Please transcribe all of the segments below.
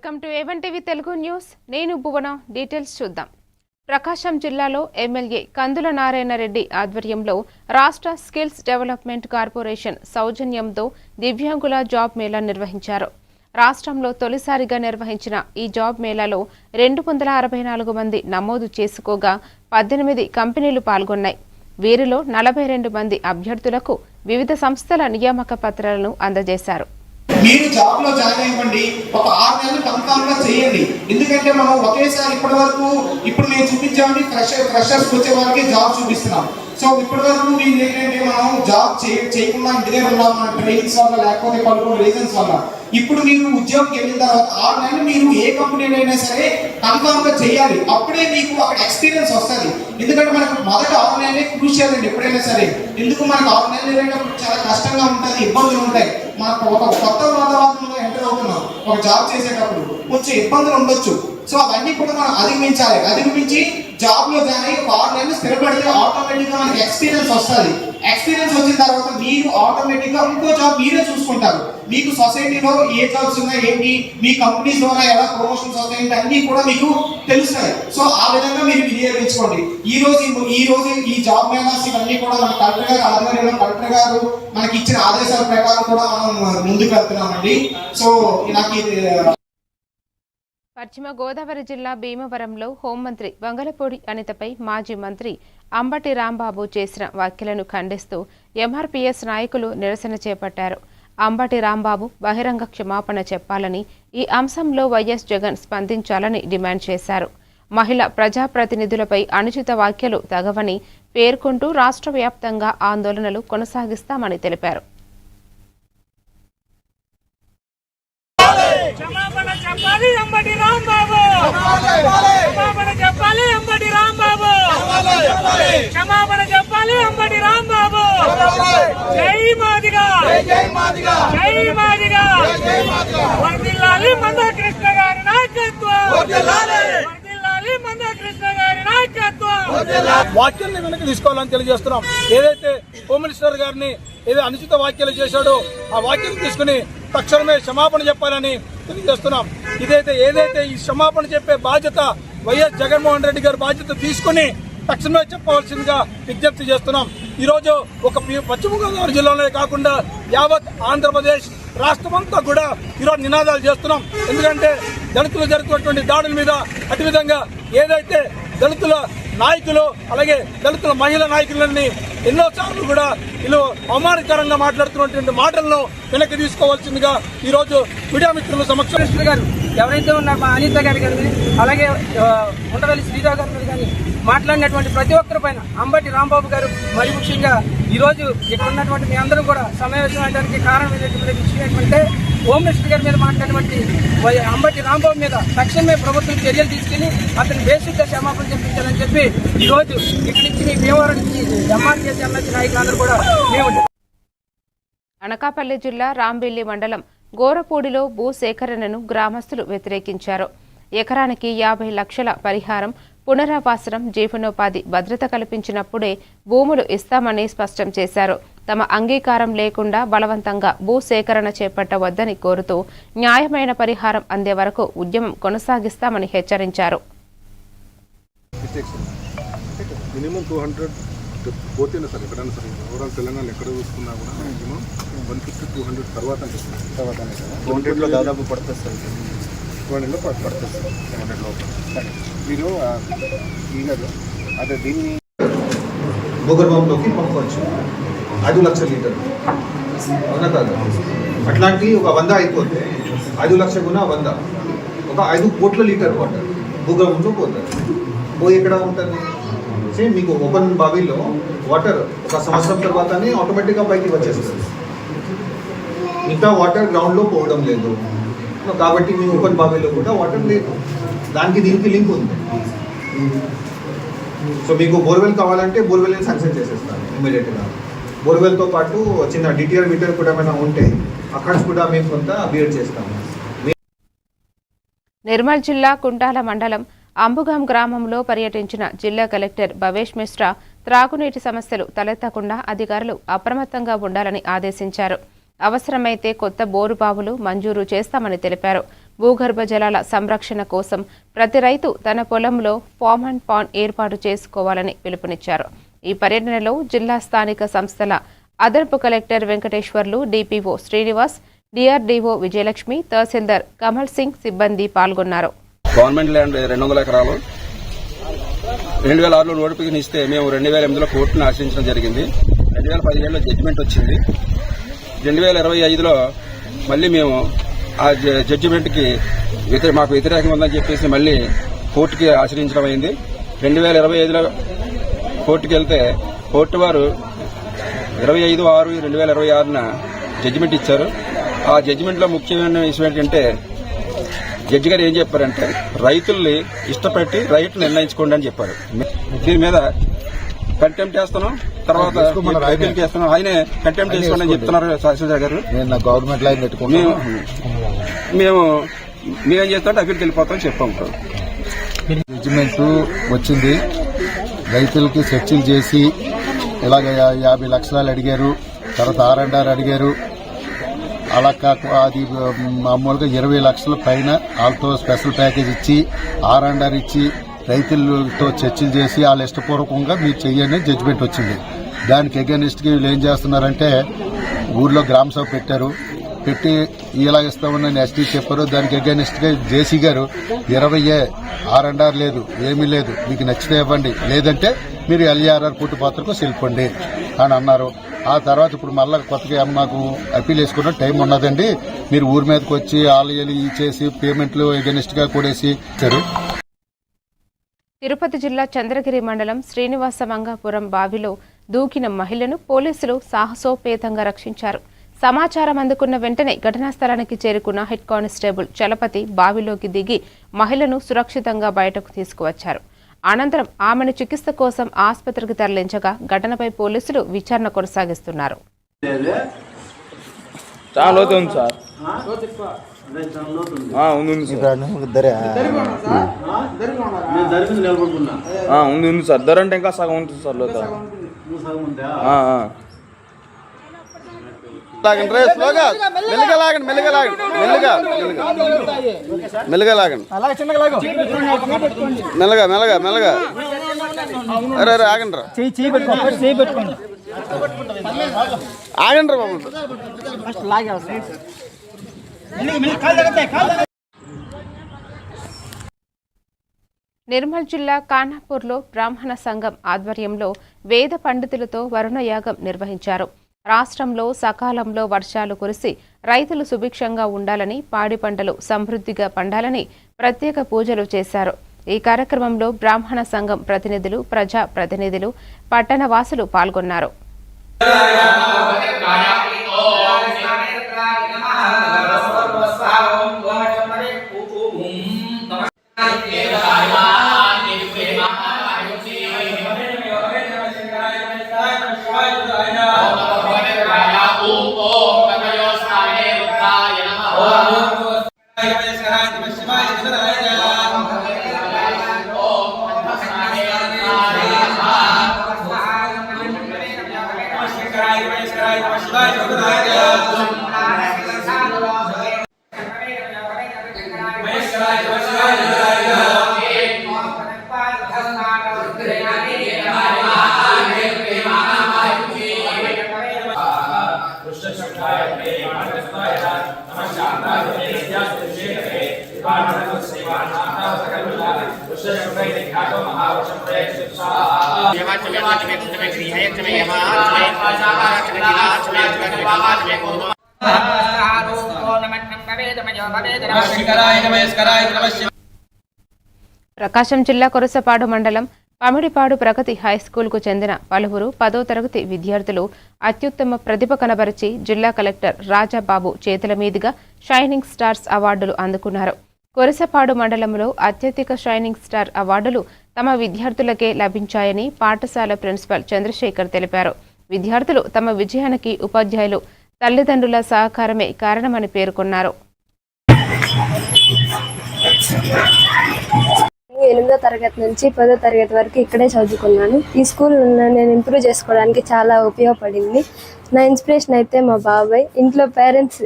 Welcome to A1 TV Telugu news. నేను భువన. Details చూద్దాం. ప్రకాశం జిల్లాలో ఎమ్మెల్యే కందుల నారాయణ రెడ్డి ఆధ్వర్యంలో రాష్ట్ర స్కిల్స్ డెవలప్మెంట్ కార్పొరేషన్ సౌజన్యంతో దివ్యాంగుల జాబ్ మేళా నిర్వహించారు. రాష్ట్రంలో తొలిసారిగా నిర్వహించిన ఈ జాబ్ మేళాలో 264 మంది నమోదు చేసుకోగా 18 కంపెనీలు పాల్గొన్నాయి. వీరిలో 42 మంది అభ్యర్థులకు వివిధ సంస్థల నియామక పత్రాలను అందజేశారు. మీరు జాబ్ లో జాయిన్ అయ్యండి. ఒక 6 నెలలు కన్ఫర్మ్ గా చేయండి. ఎందుకంటే మనం ఒకేసారి ఇప్పటి వరకు ఇప్పుడు నేను చూపించామని ఫ్రెషర్స్ వచ్చే వాళ్ళకి జాబ్ చూపిస్తున్నాం. సో ఇప్పటి వరకు మీరు ఏంటంటే మనం జాబ్ చేయకుండా ఇంటి దగ్గర ఉన్నాం మన ట్రైనింగ్స్ వల్ల లేకపోతే కొన్ని రీజన్స్ వల్ల. ఇప్పుడు మీరు ఉద్యోగంకి వెళ్ళిన తర్వాత 6 నెలలు మీరు ఏ కంపెనీలో అయినా సరే కన్ఫర్మ్ గా చేయాలి. అప్పుడే మీకు అక్కడ ఎక్స్పీరియన్స్ వస్తుంది. ఎందుకంటే మనకు మొదటి 6 నెలలే క్రూషియల్ అండి ఎప్పుడైనా సరే. ఎందుకు మనకు 6 నెలలు వెళ్ళేటప్పుడు చాలా కష్టంగా ఉంటుంది, ఇబ్బందులు ఉంటాయి. మనకు ఒక కొత్త వాతావరణంలో ఎంటర్ అవుతున్నాం. ఒక జాబ్ చేసేటప్పుడు కొంచెం ఇబ్బందులు ఉండొచ్చు. సో అవన్నీ కూడా మనం అధిగమించాలి. అధిగమించి జాబ్ లో జాయిన్ అయ్యి 6 నెలలు స్థిరపడితే ఆటోమేటిక్ గా మనకి ఎక్స్పీరియన్స్ వస్తుంది. ఎక్స్పీరియన్స్ వచ్చిన తర్వాత మీరు ఆటోమేటిక్ గా ఇంకో జాబ్ మీరే చూసుకుంటారు. మీకు సొసైటీలో ఏ జాబ్స్ ఉన్నాయి, ఏంటి, మీ కంపెనీస్ ద్వారా ఎలా ప్రమోషన్స్ అవుతాయి, అన్ని కూడా మీకు తెలుస్తాయి. సో ఆ విధంగా మీరు వినియోగించుకోండి. ఈ రోజు ఈ జాబ్ మేళాస్ ఇవన్నీ కూడా మన కలెక్టర్ గారు ఆధ్వర్యంలో కలెక్టర్ గారు మనకి ఇచ్చిన ఆదేశాల ప్రకారం కూడా మనం ముందుకు వెళ్తున్నామండి. సో నాకు పశ్చిమ గోదావరి జిల్లా భీమవరంలో హోంమంత్రి వంగలపూడి అనితపై మాజీ మంత్రి అంబటి రాంబాబు చేసిన వ్యాఖ్యలను ఖండిస్తూ ఎంఆర్పీఎస్ నాయకులు నిరసన చేపట్టారు. అంబటి రాంబాబు బహిరంగ క్షమాపణ చెప్పాలని, ఈ అంశంలో వైఎస్ జగన్ స్పందించాలని డిమాండ్ చేశారు. మహిళా ప్రజాప్రతినిధులపై అనుచిత వ్యాఖ్యలు తగవని పేర్కొంటూ రాష్ట్ర వ్యాప్తంగా ఆందోళనలు కొనసాగిస్తామని తెలిపారు. క్షమాపణ చెప్పాలి అంబటి రాంబాబు, క్షమాపణ చెప్పాలి అంబటి రాంబాబు, క్షమాపణ చెప్పాలి అంబటి రాంబాబు. జై మాదిగా, జై మాదిగా, జై మాదిగా. వర్ధిల్లాలి మందకృష్ణ గారి నాయకత్వం, వర్ధిల్లాలి మందకృష్ణ గారి నాయకత్వం. వాక్యాన్ని వెనక్కి తీసుకోవాలని తెలియజేస్తున్నాం. ఏదైతే హోమ్ మినిస్టర్ గారిని అనుచిత వ్యాఖ్యలు చేశాడో ఆ వాక్యం తీసుకుని తక్షణమే క్షమాపణ చెప్పాలని తెలియజేస్తున్నాం. ఏదైతే ఈ క్షమాపణ చెప్పే బాధ్యత వైఎస్ జగన్మోహన్ రెడ్డి గారి బాధ్యత తీసుకుని తక్షణమే చెప్పవలసిందిగా విజ్ఞప్తి చేస్తున్నాం. ఈరోజు ఒక పశ్చిమ గోదావరి జిల్లాలోనే కాకుండా యావత్ ఆంధ్రప్రదేశ్ రాష్ట్రమంతా కూడా ఈరోజు నినాదాలు చేస్తున్నాం. ఎందుకంటే దళితులు జరుగుతున్నటువంటి దాడుల మీద, అదేవిధంగా ఏదైతే దళితుల నాయకులు అలాగే దళితుల మహిళా నాయకులని ఎన్నోసార్లు కూడా వీళ్ళు అవమానకరంగా మాట్లాడుతున్నటువంటి మాటలను వెనక్కి తీసుకోవాల్సిందిగా ఈరోజు మీడియా మిత్రుల సమక్షంలో గారు ఎవరైతే ఉన్నారు మా అనిత గారి కానీ అలాగే ఉండవల్లి శ్రీరావు గారి మీద కానీ మాట్లాడినటువంటి ప్రతి ఒక్కరి పైన అంబటి రాంబాబు గారు మరి ముఖ్యంగా ఈరోజు ఇక్కడ ఉన్నటువంటి మీ అందరూ కూడా సమావేశం అవడానికి కారణమైనటువంటి విషయం ఏంటంటే హోమ్ మినిస్టర్ గారి మీద మాట్లాడినటువంటి అంబటి రాంబాబు మీద తక్షణమే ప్రభుత్వం చర్యలు తీసుకుని అతను బేసిక్గా క్షమాపణ చెప్పించాలని చెప్పి ఈరోజు ఇక్కడి నుంచి మీ భీమవరం నుంచి ఎంఆర్పీఎస్ ఎమ్మెల్సీ నాయకులందరూ కూడా మేము. అనకాపల్లి జిల్లా రాంబిల్లి మండలం గోరపూడిలో భూ సేకరణను గ్రామస్తులు వ్యతిరేకించారు. ఎకరానికి 50 లక్షల పరిహారం, పునరావాసనం, జీవనోపాధి భద్రత కల్పించినప్పుడే భూములు ఇస్తామని స్పష్టం చేశారు. తమ అంగీకారం లేకుండా బలవంతంగా భూ సేకరణ చేపట్టవద్దని కోరుతూ న్యాయమైన పరిహారం అందే వరకు ఉద్యమం కొనసాగిస్తామని హెచ్చరించారు. మినిమం 200 పోతేనే సార్ ఎక్కడైనా సరే ఓవరాల్ తెలంగాణ ఎక్కడ చూసుకున్నా కూడా మినిమం 150-200 తర్వాత 200లో దాదాపు పడుతుంది సార్. 200లో పడుతుంది సార్. 700 లోపల మీరు క్లీనర్ అదే దీన్ని భూగర్భంలోకి పంపవచ్చు. 5 లక్షల లీటర్ అవునా కాదు? అట్లాంటి ఒక 100 అయిపోతే 5 లక్షల గుణ 100 ఒక 5 కోట్ల లీటర్ వాటర్ భూగర్భంలో పోతుంది. పోయి ఎక్కడ ఉంటుంది? సేమ్ మీకు ఓపెన్ బావిలో వాటర్ ఒక సంవత్సరం తర్వాతనే ఆటోమేటిక్గా పైకి వచ్చేస్తుంది. మిగతా వాటర్ గ్రౌండ్లో పోవడం లేదు కాబట్టి మీ ఓపెన్ బావిలో కూడా వాటర్ లేదు. దానికి దీనికి లింక్ ఉంది. సో మీకు బోర్వెల్ కావాలంటే బోర్వెల్ని శాంక్షన్ చేసేస్తాను ఇమీడియట్గా. బోర్వెల్తో పాటు చిన్న డిటిఆర్ మీటర్ కూడా ఏమైనా ఉంటే అక్కడ కూడా మేము కొంత బియర్ చేస్తాము. నిర్మల్ జిల్లా కుంటాల మండలం అంబుగాం గ్రామంలో పర్యటించిన జిల్లా కలెక్టర్ భవేష్ మిశ్రా త్రాగునీటి సమస్యలు తలెత్తకుండా అధికారులు అప్రమత్తంగా ఉండాలని ఆదేశించారు. అవసరమైతే కొత్త బోరు బావులు మంజూరు చేస్తామని తెలిపారు. భూగర్భ జలాల సంరక్షణ కోసం ప్రతి రైతు తన పొలంలో ఫామ్ అండ్ పాండ్ ఏర్పాటు చేసుకోవాలని పిలుపునిచ్చారు. ఈ పర్యటనలో జిల్లా స్థానిక సంస్థల అదనపు collector Venkateswarlu, DPO Srinivas, DRDO Vijayalakshmi, tahsildar Kamal Singh సిబ్బంది పాల్గొన్నారు. గవర్నమెంట్ ల్యాండ్ 200 ఎకరాలు 2006లో నోటిఫికేషన్ ఇస్తే మేము 2008లో కోర్టును ఆశ్రయించడం జరిగింది. 2017లో జడ్జిమెంట్ వచ్చింది. 2025లో మళ్ళీ మేము ఆ జడ్జిమెంట్కి మాకు వ్యతిరేకంగా ఉందని చెప్పేసి మళ్ళీ కోర్టుకి ఆశ్రయించడం అయింది. 2025లో కోర్టుకి వెళ్తే కోర్టు వారు 25/6/2026న జడ్జిమెంట్ ఇచ్చారు. ఆ జడ్జిమెంట్లో ముఖ్యమైన విషయం ఏంటంటే జడ్జి గారు ఏం చెప్పారంటే రైతుల్ని ఇష్టపెట్టి రైతు నిర్ణయించుకోండి అని చెప్పారు. దీని మీద కంటెంప్ట్ చేస్తున్నాం, తర్వాత అపీల్ చేస్తున్నాం. ఆయనే కంటెంప్ట్ చేసుకోండి అని చెప్తున్నారు తహసీల్దార్ గారు. గవర్నమెంట్ లైన్ మేమేం చేస్తామంటే అపీల్కి వెళ్ళిపోతామని చెప్పాం. జడ్జిమెంట్ వచ్చింది. రైతులకి చర్చలు చేసి ఇలాగ 50 లక్షలు అడిగారు, తర్వాత R&R అడిగారు. అలా కాక అది మామూలుగా 20 లక్షల పైన వాళ్ళతో స్పెషల్ ప్యాకేజ్ ఇచ్చి R&R ఇచ్చి రైతులతో చర్చలు చేసి వాళ్ళ ఇష్టపూర్వకంగా మీరు చెయ్యని జడ్జిమెంట్ వచ్చింది. దానికి అగెనిస్ట్గా వీళ్ళు ఏం చేస్తున్నారంటే ఊర్లో గ్రామ సభ పెట్టారు, పెట్టి ఇలా ఇస్తామని ఎస్టీ చెప్పారు. దానికి అగెనిస్ట్గా జేసీ గారు 20 R&R లేదు, ఏమీ లేదు, మీకు నచ్చితే ఇవ్వండి, లేదంటే మీరు LARR పుట్టుపాత్రకు సెల్పండి అని అన్నారు. ఆ తర్వాత ఇప్పుడు మళ్ళీ కొత్తగా మాకు అప్పీల్ వేసుకున్న టైం ఉన్నదండి, మీరు ఊరి మీదకి వచ్చి ఆలయాలు ఇచ్చేసి పేమెంట్లు అగెనిస్ట్గా కూడేసి ఇచ్చారు. తిరుపతి జిల్లా చంద్రగిరి మండలం శ్రీనివాస మంగాపురం బావిలో దూకిన మహిళను పోలీసులు సాహసోపేతంగా రక్షించారు. సమాచారం అందుకున్న వెంటనే ఘటనా స్థలానికి చేరుకున్న హెడ్ కానిస్టేబుల్ చలపతి బావిలోకి దిగి మహిళను సురక్షితంగా బయటకు తీసుకువచ్చారు. అనంతరం ఆమెను చికిత్స కోసం ఆసుపత్రికి తరలించగా ఘటనపై పోలీసులు విచారణ కొనసాగిస్తున్నారు. ఉంది సార్, ధర అంటే ఇంకా సగం ఉంటుంది సార్. మెల్లగా లాగండి, మెల్లగా లాగండి, మెల్లగా లాగండి, మెల్లగా మెల్లగా మెల్లగా. అరే అరే ఆగండి రా, ఆగండి రా బాబు. నిర్మల్ జిల్లా ఖానాపూర్లో బ్రాహ్మణ సంఘం ఆధ్వర్యంలో వేద పండితులతో వరుణయాగం నిర్వహించారు. రాష్ట్రంలో సకాలంలో వర్షాలు కురిసి రైతులు సుభిక్షంగా ఉండాలని, పాడి పంటలు సమృద్ధిగా పండాలని ప్రత్యేక పూజలు చేశారు. ఈ కార్యక్రమంలో బ్రాహ్మణ సంఘం ప్రతినిధులు, ప్రజా ప్రతినిధులు, పట్టణవాసులు పాల్గొన్నారు. ప్రకాశం జిల్లా కొరసపాడు మండలం పమిడిపాడు ప్రగతి హైస్కూల్కు చెందిన పలువురు 10వ తరగతి విద్యార్థులు అత్యుత్తమ ప్రతిభ కనబరిచి జిల్లా కలెక్టర్ రాజాబాబు చేతుల మీదుగా షైనింగ్ స్టార్స్ అవార్డులు అందుకున్నారు. కొరసపాడు మండలంలో అత్యధిక షైనింగ్ స్టార్ అవార్డులు తమ విద్యార్థులకే లభించాయని పాఠశాల ప్రిన్సిపల్ చంద్రశేఖర్ తెలిపారు. విద్యార్థులు తమ విజయానికి ఉపాధ్యాయులు, తల్లిదండ్రుల సహకారమే కారణమని పేర్కొన్నారు. 8వ తరగతి నుంచి 10వ తరగతి వరకు ఇక్కడే చదువుకున్నాను. ఈ స్కూల్ నేను ఇంప్రూవ్ చేసుకోవడానికి చాలా ఉపయోగపడింది. నా ఇన్స్పిరేషన్ అయితే మా బాబాయ్. ఇంట్లో పేరెంట్స్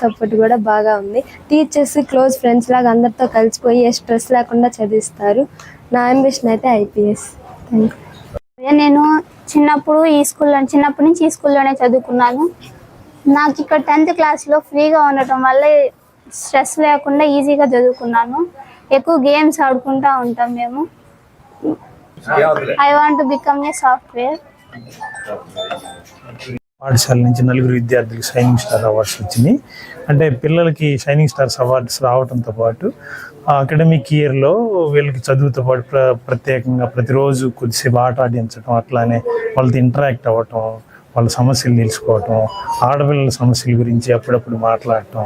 సపోర్ట్ కూడా బాగా ఉంది. టీచర్స్ క్లోజ్ ఫ్రెండ్స్ లాగా అందరితో కలిసిపోయి ఏ స్ట్రెస్ లేకుండా చదివిస్తారు. నా అంబిషన్ అయితే ఐపీఎస్. Thank you. నేను చిన్నప్పటి నుంచి ఈ స్కూల్లోనే చదువుకున్నాను. నాకు ఇక్కడ 10th క్లాస్లో ఫ్రీగా ఉండటం వల్ల స్ట్రెస్ లేకుండా ఈజీగా చదువుకున్నాను. ఎక్కువ గేమ్స్ ఆడుకుంటూ ఉంటాం మేము. I want to become a software. పాఠశాల నుంచి 4 విద్యార్థులకు షైనింగ్ స్టార్ అవార్డ్స్ వచ్చినాయి. అంటే పిల్లలకి షైనింగ్ స్టార్స్ అవార్డ్స్ రావడంతో పాటు అకాడమిక్ ఇయర్లో వీళ్ళకి చదువుతో పాటు ప్రత్యేకంగా ప్రతిరోజు కొద్దిసేపు ఆట ఆడించడం, అట్లానే వాళ్ళతో ఇంటరాక్ట్ అవ్వటం, వాళ్ళ సమస్యలు తెలుసుకోవటం, ఆడపిల్లల సమస్యల గురించి అప్పుడప్పుడు మాట్లాడటం,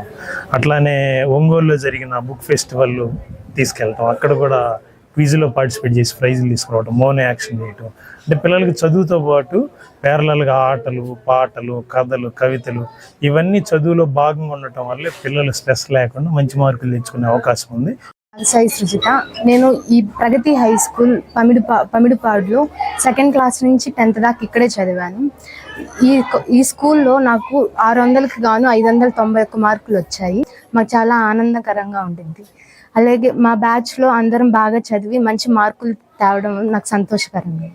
అట్లానే ఒంగోలులో జరిగిన బుక్ ఫెస్టివల్ తీసుకెళ్ళటం, అక్కడ కూడా క్విజ్లో పార్టిసిపేట్ చేసి ప్రైజులు తీసుకురావడం, మౌన యాక్షన్ చేయటం. అంటే పిల్లలకి చదువుతో పాటు ప్యారలల్గా ఆటలు, పాటలు, కథలు, కవితలు ఇవన్నీ చదువులో భాగంగా ఉండటం వల్లే పిల్లలు స్ట్రెస్ లేకుండా మంచి మార్కులు తెచ్చుకునే అవకాశం ఉంది. సాయి సృజిత. నేను ఈ ప్రగతి హై స్కూల్ పమిడిపాడులో 2nd క్లాస్ నుంచి 10th దాకా ఇక్కడే చదివాను. ఈ స్కూల్లో నాకు 600కి గాను 591 మార్కులు వచ్చాయి. మాకు చాలా ఆనందకరంగా ఉంటుంది. అలాగే మా బ్యాచ్లో అందరం బాగా చదివి మంచి మార్కులు తేవడం నాకు సంతోషకరంగా.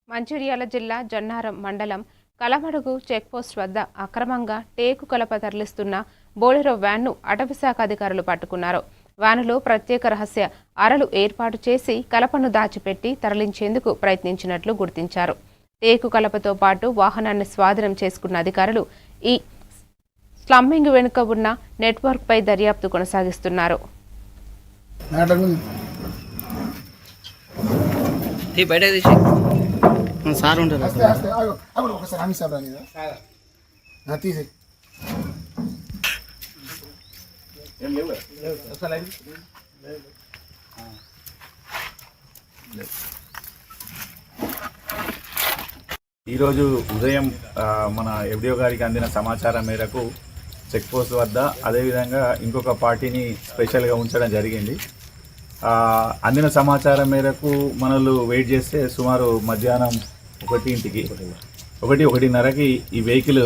మంచిర్యాల జిల్లా జన్నారం మండలం కలమడుగు చెక్పోస్ట్ వద్ద అక్రమంగా టేకు కలప తరలిస్తున్న బోలెరో వ్యాన్ను అటవీశాఖ అధికారులు పట్టుకున్నారు. వ్యానులో ప్రత్యేక రహస్య అరలు ఏర్పాటు చేసి కలపను దాచిపెట్టి తరలించేందుకు ప్రయత్నించినట్లు గుర్తించారు. టేకు కలపతో పాటు వాహనాన్ని స్వాధీనం చేసుకున్న అధికారులు ఈ స్లమ్మింగ్ వెనుక ఉన్న నెట్వర్క్పై దర్యాప్తు కొనసాగిస్తున్నారు. ఈరోజు ఉదయం మన ఎఫ్డిఓ గారికి అందిన సమాచారం మేరకు చెక్ పోస్ట్ వద్ద అదేవిధంగా ఇంకొక పార్టీని స్పెషల్గా ఉంచడం జరిగింది. అందిన సమాచారం మేరకు మనలు వెయిట్ చేస్తే సుమారు మధ్యాహ్నం 1:30కి ఈ వెహికల్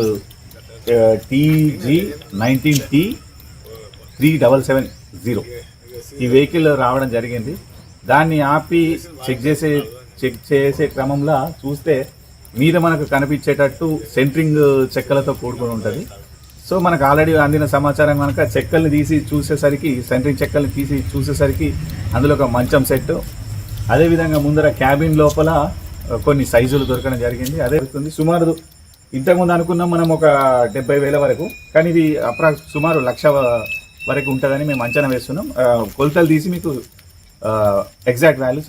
TG19T3770 ఈ వెహికల్ రావడం జరిగింది. దాన్ని ఆపి చెక్ చేసే క్రమంలో చూస్తే మీద మనకు కనిపించేటట్టు సెంట్రింగ్ చెక్కలతో కూడుకుని ఉంటుంది. సో మనకు ఆల్రెడీ అందిన సమాచారం కనుక చెక్కల్ని తీసి చూసేసరికి, సెంట్రింగ్ చెక్కల్ని తీసి చూసేసరికి అందులో ఒక మంచం సెట్, అదేవిధంగా ముందర క్యాబిన్ లోపల కొన్ని సైజులు దొరకడం జరిగింది. అదే సుమారు ఇంతకుముందు అనుకున్నాం మనం ఒక 70,000 వరకు, కానీ ఇది సుమారు 1,00,000 వరకు ఉంటుందని మేము అంచనా వేస్తున్నాం. కొలతలు తీసి మీకు ఎగ్జాక్ట్ వాల్యూ.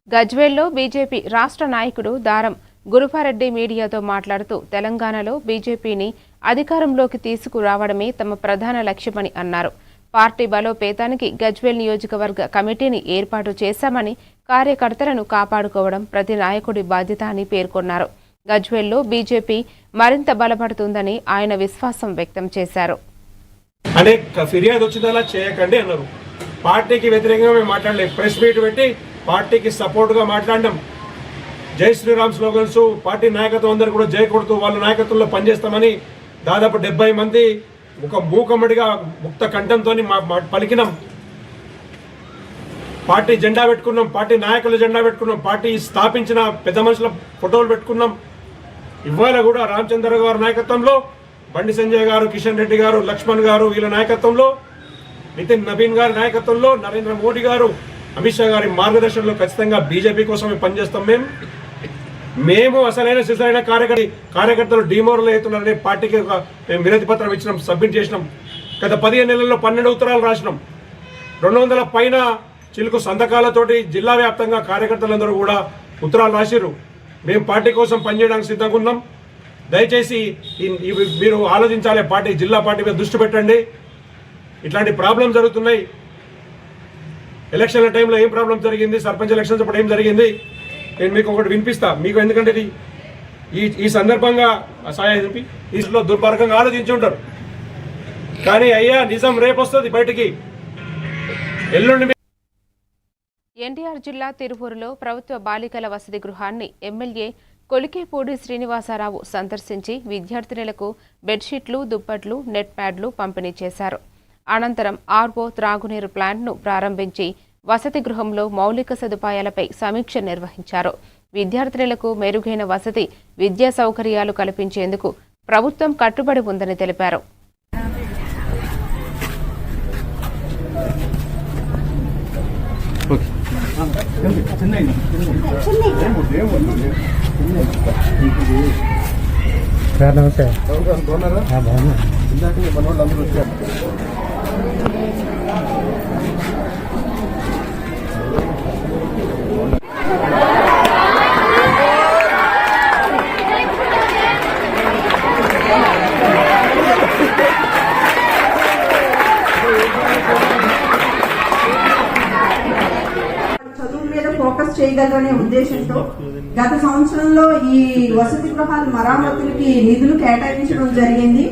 గజ్వేల్లో బీజేపీ రాష్ట్ర నాయకుడు దారం గురుపారెడ్డి మీడియాతో మాట్లాడుతూ తెలంగాణలో బీజేపీని అధికారంలోకి తీసుకురావడమే తమ ప్రధాన లక్ష్యమని అన్నారు. పార్టీ బలోపేతానికి గజ్వేల్ నియోజకవర్గ కమిటీని ఏర్పాటు చేశామని, కార్యకర్తలను కాపాడుకోవడం ప్రతి నాయకుడి బాధ్యత అని పేర్కొన్నారు. గజ్వేల్లో బీజేపీ మరింత బలపడుతుందని ఆయన విశ్వాసం వ్యక్తం చేశారు. అనేక ఫిర్యాదు వచ్చిందలా చేయకండి అన్నారు. పార్టీకి వ్యతిరేకంగా మేము మాట్లాడలేదు. ప్రెస్ మీట్ పెట్టి పార్టీకి సపోర్ట్గా మాట్లాడడం, జై శ్రీరామ్ స్లోగన్స్, పార్టీ నాయకత్వం అందరూ కూడా జై కొడుతూ వాళ్ళ నాయకత్వంలో పనిచేస్తామని దాదాపు 70 మంది ఒక మూకమ్మడిగా ముక్త కంఠంతో పలికినాం. పార్టీ జెండా పెట్టుకున్నాం, పార్టీ నాయకుల జెండా పెట్టుకున్నాం, పార్టీ స్థాపించిన పెద్ద మనుషుల ఫోటోలు పెట్టుకున్నాం. ఇవాళ కూడా రామచంద్ర గారి నాయకత్వంలో, బండి సంజయ్ గారు, కిషన్ రెడ్డి గారు, లక్ష్మణ్ గారు వీళ్ళ నాయకత్వంలో, నితిన్ నవీన్ గారి నాయకత్వంలో, నరేంద్ర మోడీ గారు, అమిత్ షా గారి మార్గదర్శనంలో ఖచ్చితంగా బీజేపీ కోసమే పనిచేస్తాం. మేము అసలైన సిసలైన కార్యకర్తలు డిమోరల్ అవుతున్నారనే పార్టీకి మేము వినతి పత్రం ఇచ్చినాం, సబ్మిట్ చేసినాం. గత 15 నెలల్లో 12 ఉత్తరాలు రాసినాం. 200 పైన చిలుకు సంతకాలతోటి జిల్లా వ్యాప్తంగా కార్యకర్తలందరూ కూడా ఉత్తరాలు రాసిర్రు. మేము పార్టీ కోసం పనిచేయడానికి సిద్ధంగా ఉన్నాం. దయచేసి మీరు ఆలోచించాలి, జిల్లా పార్టీ మీద దృష్టి పెట్టండి. ఇట్లాంటి ప్రాబ్లం జరుగుతున్నాయి. ఎలక్షన్ల టైంలో ఏం ప్రాబ్లం జరిగింది, సర్పంచ్ ఎలక్షన్స్ అప్పుడు ఏం జరిగింది, నేను మీకు ఒకటి వినిపిస్తా. మీకు ఎందుకంటే ఈ సందర్భంగా సాయి ఈలో దుర్మార్గంగా ఆలోచించి ఉంటారు. కానీ అయ్యా నిజం రేపు వస్తుంది బయటికి. ఎన్టీఆర్ జిల్లా తిరువూరులో ప్రభుత్వ బాలికల వసతి గృహాన్ని ఎమ్మెల్యే కొలికేపూడి శ్రీనివాసరావు సందర్శించి విద్యార్థినులకు బెడ్షీట్లు, దుప్పట్లు, నెట్ ప్యాడ్లు పంపిణీ చేశారు. అనంతరం ఆర్ఓ త్రాగునీరు ప్లాంట్ను ప్రారంభించి వసతి గృహంలో మౌలిక సదుపాయాలపై సమీక్ష నిర్వహించారు. విద్యార్థినులకు మెరుగైన వసతి, విద్యా సౌకర్యాలు కల్పించేందుకు ప్రభుత్వం కట్టుబడి ఉందని తెలిపారు. ఫోకస్ చేయగలరనే ఉద్దేశంతో గత సంవత్సరంలో ఈ వసతి గృహాల మరామతులకి నిధులు కేటాయించడం జరిగింది.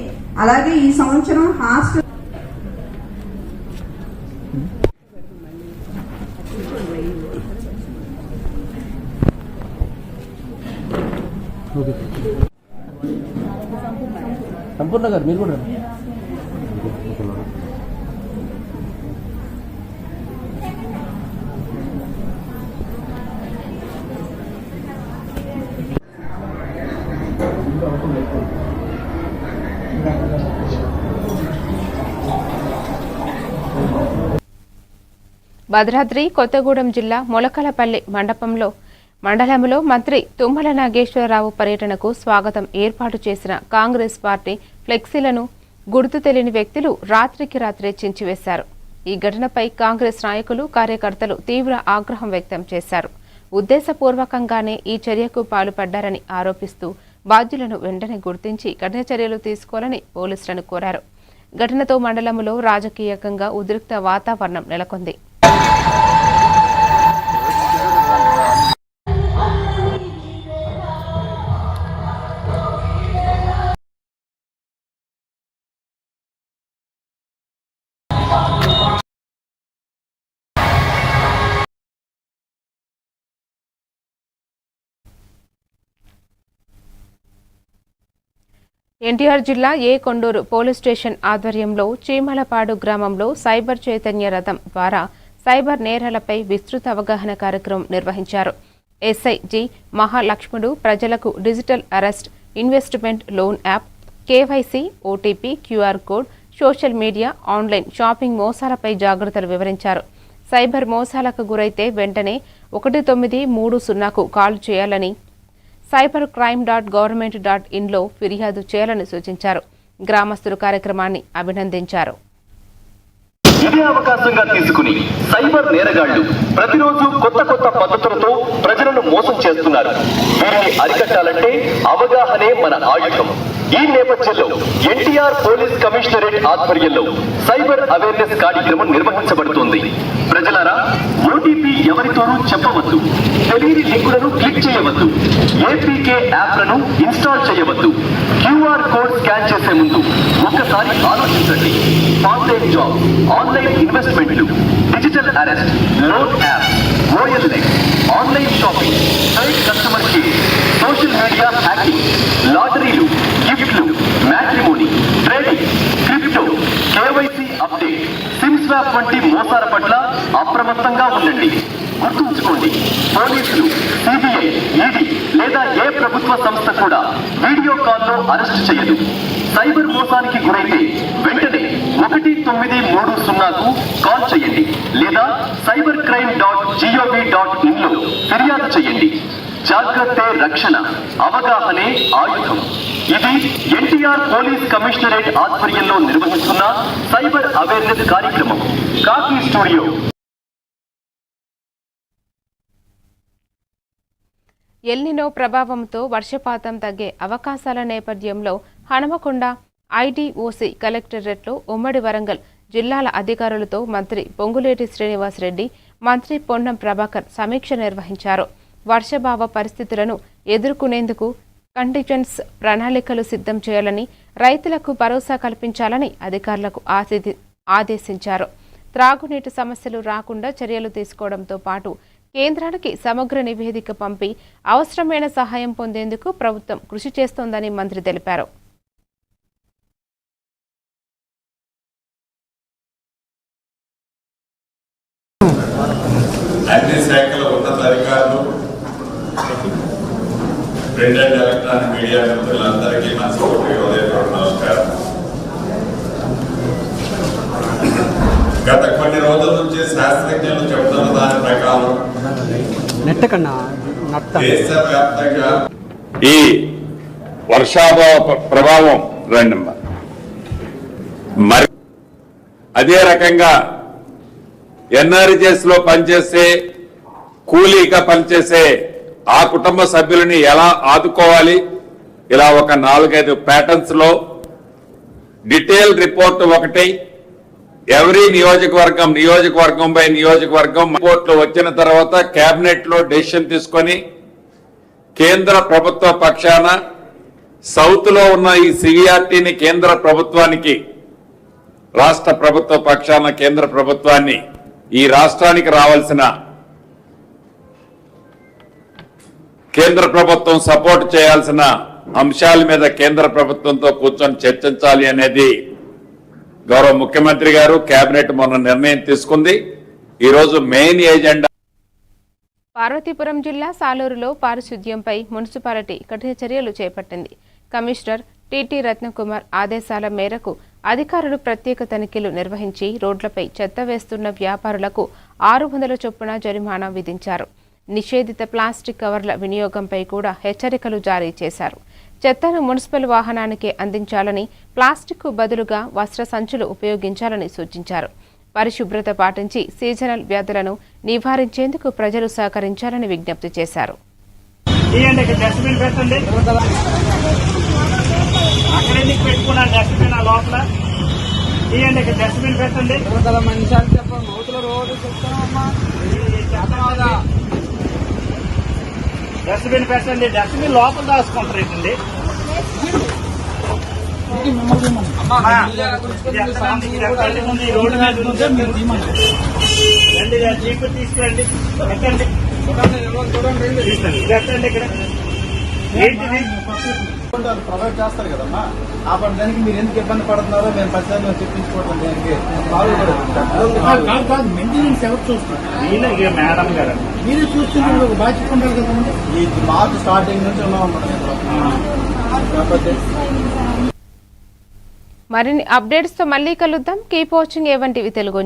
అలాగే ఈ సంవత్సరం హాస్టల్ సంపూర్ణ గారు మీరు కూడా భద్రాద్రి కొత్తగూడెం జిల్లా మొలకలపల్లి మండలంలో మంత్రి తుమ్మల నాగేశ్వరరావు పర్యటనకు స్వాగతం ఏర్పాటు చేసిన కాంగ్రెస్ పార్టీ ఫ్లెక్సీలను గుర్తు తెలియని వ్యక్తులు రాత్రికి రాత్రే చించివేశారు. ఈ ఘటనపై కాంగ్రెస్ నాయకులు, కార్యకర్తలు తీవ్ర ఆగ్రహం వ్యక్తం చేశారు. ఉద్దేశపూర్వకంగానే ఈ చర్యకు పాల్పడ్డారని ఆరోపిస్తూ బాధ్యులను వెంటనే గుర్తించి కఠిన చర్యలు తీసుకోవాలని పోలీసులను కోరారు. ఘటనతో మండలంలో రాజకీయంగా ఉద్రిక్త వాతావరణం నెలకొంది. ఎన్టీఆర్ జిల్లా కొండూరు పోలీస్ స్టేషన్ ఆధ్వర్యంలో చీమలపాడు గ్రామంలో సైబర్ చైతన్య రథం ద్వారా సైబర్ నేరాలపై విస్తృత అవగాహన కార్యక్రమం నిర్వహించారు. ఎస్ఐ జి మహాలక్ష్ముడు ప్రజలకు digital arrest, investment loan app, KYC, OTP, QR code, social media, online shopping మోసాలపై జాగ్రత్తలు వివరించారు. సైబర్ మోసాలకు గురైతే వెంటనే 1930కు కాల్ చేయాలని, cybercrime.government.in ఫిర్యాదు చేయాలని సూచించారు. గ్రామస్తులు కార్యక్రమాన్ని అభినందించారు. ఇదే అవకాశంగా తీసుకుని సైబర్ నేరగాళ్లు ప్రతిరోజు కొత్త పద్ధతులతో ప్రజలను మోసం చేస్తున్నారు. వీరిని అరికట్టాలంటే అవగాహనే మన ఆయుధం. ఈ నేపథ్యంలో ఎన్టీఆర్ పోలీస్ కమిషనరేట్ ఆధ్వర్యంలో సైబర్ అవేర్నెస్ కార్యక్రమం నిర్వహించబడుతోంది. ప్రజలారా, ఓటీపీ ఎవరితోనూ చెప్పవద్దు, తెలియని లింకులను క్లిక్ చేయవద్దు, ఏపీకే యాప్లను ఇన్స్టాల్ చేయవద్దు, క్యూఆర్ కోడ్ స్కాన్ చేసే ముందు ఒక్కసారి ఆలోచించండి. పార్ట్ టైం జాబ్, ఆన్లైన్ ఇన్వెస్ట్మెంట్లు, digital arrest, loan app, OLX, online shopping, fake customer care, social media hacking, లాటరీలు, గిఫ్ట్లు, matrimony, trading, crypto, KYC update, SIM swap వంటి మోసాల పట్ల అప్రమత్తంగా ఉండండి. గుర్తుంచుకోండి, పోలీసులు, సిబిఐ, ఈడీ లేదా ఏ ప్రభుత్వ సంస్థ కూడా వీడియో కాల్లో అరెస్ట్ చేయదు. సైబర్ మోసానికి గురైతే వెంటనే 1930కు కాల్ చేయండి లేదా cybercrime.gov.in ఫిర్యాదు చేయండి. జాగ్రత్తే రక్షణ, అవగాహనే ఆయుధం. ఇది ఎన్టీఆర్ పోలీస్ కమిషనరేట్ ఆధ్వర్యంలో నిర్వహిస్తున్న సైబర్ అవేర్నెస్ కార్యక్రమం. కాకి స్టూడియో. ఎల్నినో ప్రభావంతో వర్షపాతం తగ్గే అవకాశాల నేపథ్యంలో హనుమకొండ ఐడీఓసీ కలెక్టరేట్లో ఉమ్మడి వరంగల్ జిల్లాల అధికారులతో మంత్రి పొంగులేటి శ్రీనివాసరెడ్డి, మంత్రి పొన్నం ప్రభాకర్ సమీక్ష నిర్వహించారు. వర్షభావ పరిస్థితులను ఎదుర్కొనేందుకు కంటింజెన్స్ ప్రణాళికలు సిద్ధం చేయాలని, రైతులకు భరోసా కల్పించాలని అధికారులకు ఆదేశించారు. త్రాగునీటి సమస్యలు రాకుండా చర్యలు తీసుకోవడంతో పాటు కేంద్రానికి సమగ్ర నివేదిక పంపి అవసరమైన సహాయం పొందేందుకు ప్రభుత్వం కృషి చేస్తోందని మంత్రి తెలిపారు. అన్ని శాఖల ఉన్నతాధికారులు, ప్రింట్ అండ్ ఎలక్ట్రానిక్ మీడియా మిత్రులందరికీ మనస్ఫూర్తిగా హృదయపూర్వక నమస్కారం. గత కొన్ని రోజుల నుంచి శాస్త్రజ్ఞులు చెబుతున్న దాని ప్రకారం దేశవ్యాప్తంగా ఈ వర్షాభావ ప్రభావం మరి అదే రకంగా ఎన్ఆర్జీఎస్ లో పనిచేసే కూలీగా పనిచేసే ఆ కుటుంబ సభ్యులని ఎలా ఆదుకోవాలి, ఇలా ఒక 4-5 ప్యాటర్న్స్ లో డీటెయిల్ రిపోర్ట్ ఒకటి ఎవరీ నియోజకవర్గం బై నియోజకవర్గం రిపోర్ట్లు వచ్చిన తర్వాత కేబినెట్ లో డెసిషన్ తీసుకొని కేంద్ర ప్రభుత్వ పక్షాన సౌత్ లో ఉన్న ఈ సివిఆర్టీని కేంద్ర ప్రభుత్వానికి, రాష్ట్ర ప్రభుత్వ పక్షాన కేంద్ర ప్రభుత్వాన్ని ఈ రాష్ట్రానికి రావాల్సిన కేంద్ర ప్రభుత్వం సపోర్ట్ చేయాల్సిన అంశాల మీద కేంద్ర ప్రభుత్వంతో కూర్చొని చర్చించాలి అనేది గౌరవ ముఖ్యమంత్రి గారు కేబినెట్ మొన్న నిర్ణయం తీసుకుంది. ఈ రోజు మెయిన్ ఎజెండా పార్వతీపురం జిల్లా సాలూరులో పారిశుద్ధ్యంపై మున్సిపాలిటీ కఠిన చర్యలు చేపట్టింది. కమిషనర్ టిటి రత్నకుమార్ ఆదేశాల మేరకు అధికారులు ప్రత్యేక తనిఖీలు నిర్వహించి రోడ్లపై చెత్త వేస్తున్న వ్యాపారులకు 600 చొప్పున జరిమానా విధించారు. నిషేధిత ప్లాస్టిక్ కవర్ల వినియోగంపై కూడా హెచ్చరికలు జారీ చేశారు. చెత్తను మున్సిపల్ వాహనానికే అందించాలని, ప్లాస్టిక్ బదులుగా వస్త్ర సంచులు ఉపయోగించాలని సూచించారు. పరిశుభ్రత పాటించి సీజనల్ వ్యాధులను నివారించేందుకు ప్రజలు సహకరించాలని విజ్ఞప్తి చేశారు. డస్ట్బిన్ పెట్టండి, డస్ట్బిన్ లోపల దాచుకుంటారండి. రోడ్డు మీద చీపు తీసుకురండి, పెట్టండి పెట్టండి. ఇక్కడ ఏంటిది ప్రొవైడ్ చేస్తారు కదమ్మా, ఆ దానికి మీరు ఎందుకు ఇబ్బంది పడుతున్నారో మేము పరిశీలన తెప్పించుకోవడం దానికి మెయింటెనెన్స్ ఎవరు చూస్తున్నారు? మేడం గారు మీరే చూస్తున్నారు, ఒక బాధ్యత ఉండాలి కదండి. ఈ మార్చ్ స్టార్టింగ్ నుంచి ఉన్నాం. మరిన్ని అప్డేట్స్ తో మళ్ళీ కలుద్దాం. కీప్ వాచింగ్ ఏవంటివి తెలుగు.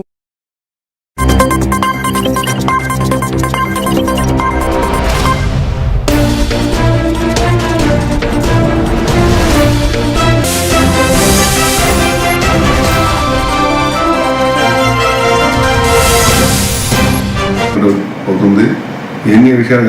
అవుతుంది ఎన్ని విషయాలు